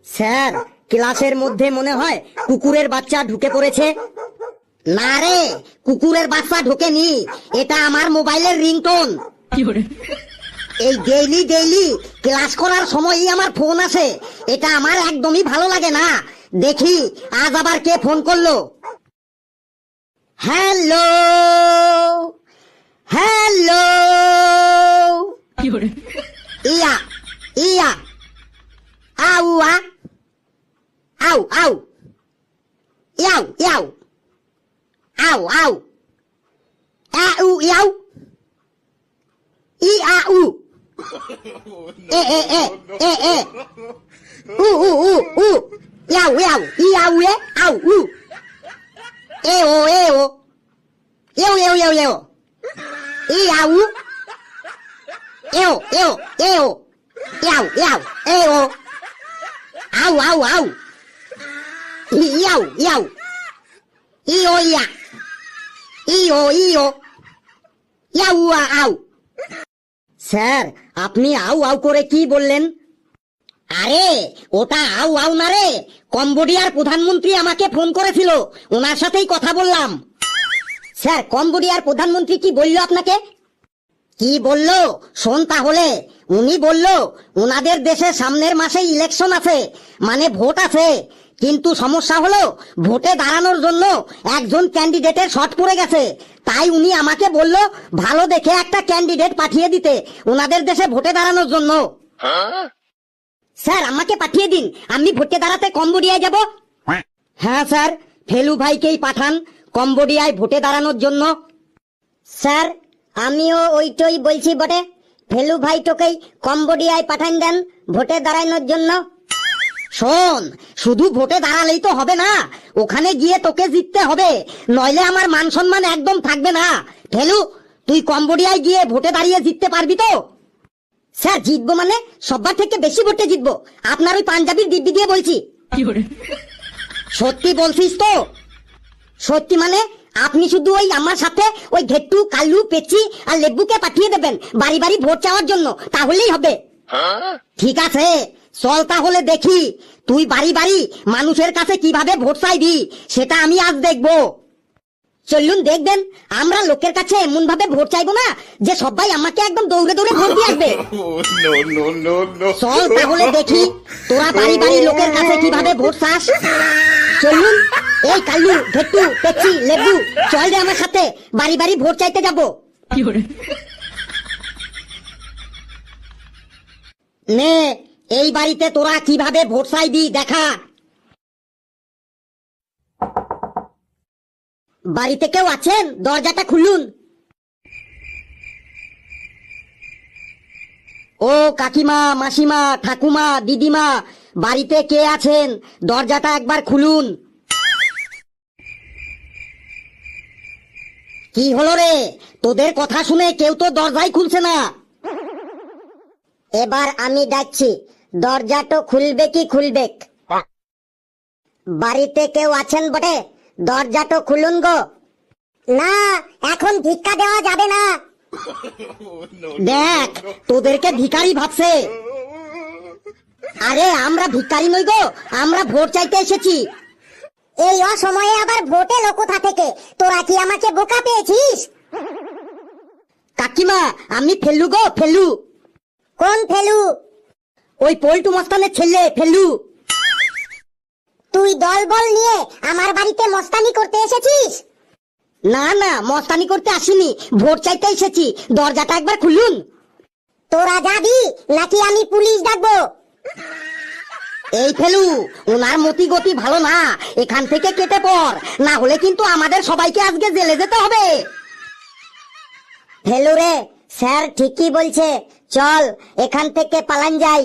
Sir, ক্লাসের মধ্যে মনে হয় কুকুরের বাচ্চা ঢুকে পড়েছে। না রে, কুকুরের বাচ্চা ঢোকেনি, এটা আমার মোবাইলের রিংটোন। এই ডেইলি ক্লাস করার সময়ই আমার ফোন আসে, এটা আমার একদমই ভালো লাগে না। দেখি আজ আবার কে ফোন করলো। হ্যালো হ্যালো, ইয়া ইয়া, আউ আ, আউ আউ, ইয়াও ইয়াও, আউ আউ, আউ ইয়াও, ই আ উ, এ এ এ এ এ, উ উ উ উ, ইয়াও ইয়াও, ই আউ এ, আউ উ, এ ও এ ও, এও এও এও এও, ই আউ, এও এও এও, ইয়াও ইয়াও, এ ও, আউ আউ আউ, ইয়াও ইয়াও, ই ও ইয়া, ই ও, ইয়াও আ আউ। স্যার, আপনি আউ আউ করে কি বললেন? আরে ওটা আউ আউ না রে, কম্বোডিয়ার প্রধানমন্ত্রী আমাকে ফোন করেছিল, ওনার সাথেই কথা বললাম। স্যার, কম্বোডিয়ার প্রধানমন্ত্রী কি বললো আপনাকে? কি বললো শোন তাহলে। উনি বললো ওনাদের দেশে সামনের মাসে ইলেকশন আছে, মানে ভোট আছে, কিন্তু সমস্যা হলো ভোটে দাঁড়ানোর জন্য একজন ক্যান্ডিডেটের শর্ট পড়ে গেছে। তাই উনি আমাকে বললো ভালো দেখে একটা ক্যান্ডিডেট পাঠিয়ে দিতে ওনাদের দেশে ভোটে দাঁড়ানোর জন্য। স্যার, আমাকে পাঠিয়ে দিন, আমি ভোটে দাঁড়াতে কম্বোডিয়ায় যাব। হ্যাঁ স্যার, ফেলু ভাইকেই পাঠান কম্বোডিয়ায় ভোটে দাঁড়ানোর জন্য। স্যার, আমিও ওইটাই বলছি বটে, ফেলু ভাই তোকেই কম্বোডিয়ায় পাঠান দেন ভোটে দাঁড়ানোর জন্য। শোন, শুধু ভোটে দাঁড়ালেই তো হবে না, ওখানে গিয়ে তোকে জিততে হবে, নইলে আমার মান সম্মান একদম থাকবে না। ফেলু, তুই কম্বোডিয়ায় গিয়ে ভোটে দাঁড়িয়ে জিততে পারবি তো? স্যার, জিতবো মানে সবার থেকে বেশি ভোটে জিতবো, আপনার ওই পাঞ্জাবির দিব্যি দিয়ে বলছি। সত্যি বলছিস তো? সত্যি মানে আপনি শুধু ওই আমার সাথে ওই ঘেট্টু, কাল্লু, পেচি আর লেবুকে পাঠিয়ে দেবেন বাড়ি বাড়ি ভোট চাওয়ার জন্য, তাহলেই হবে। ঠিক আছে, চল তাহলে দেখি তুই বাড়ি বাড়ি মানুষের কাছে কিভাবে ভোট চাইবি, সেটা আমি আজ দেখবো। চলুন দেখবেন, আমরা লোকের কাছে এমন ভাবে ভোট চাইবো না যে সবাই আমাকে একদম দৌড়ে দৌড়ে ভোট দিয়ে আসবে। চল তাহলে দেখি তোরা বাড়ি বাড়ি লোকের কাছে কিভাবে ভোট চাস। চলুন, এই কাল্লু, ঘেট্টু, পেচি, লেবু, চল রে আমার সাথে বাড়ি বাড়ি ভোট চাইতে যাবো। নে, এই বাড়িতে তোরা কিভাবে ভোট চাইবি দেখা। বাড়িতে কেউ আছেন? দরজাটা খুলুন। ও কাকিমা, মাসিমা, ঠাকুমা, দিদিমা, বাড়িতে কে আছেন? দরজাটা একবার খুলুন। কি হলো রে, তোদের কথা শুনে কেউ তো দরজাই খুলছে না। এবার আমি ডাকছি, দরজাটা খুলবে কি খুলবে? বাড়িতে কেউ আছেন বটে? দরজাটা খুলুন গো। না, এখন ভিক্ষা দেওয়া যাবে না। দেখ, তোদেরকে ভিখারি ভাবছে। আরে আমরা ভিখারি নই গো, আমরা ভোট চাইতে এসেছি। এই অসময়ে আবার ভোটে লোক কোথা থেকে? তোরা কি আমাকে বোকা পেয়েছিস? কাকিমা, আমি ফেলু গো, ফেলু। কোন ফেলু? ওই পল্টু মস্তানের ছেলে ফেলু। তুই দল বল নিয়ে আমার বাড়িতে মস্তানি করতে এসেছিস? না না, মস্তানি করতে আসিনি, ভোট চাইতে এসেছি। দরজাটা একবার খুলুন। তোরা যাবি নাকি আমি পুলিশ ডাকবো? এই ফেলু, ওনার মতি গতি ভালো না, এখান থেকে কেটে পড়, না হলে কিন্তু আমাদের সবাইকে আজকে জেলে যেতে হবে। ফেলু রে, স্যার ঠিকই বলছে, চল এখান থেকে পালান যাই।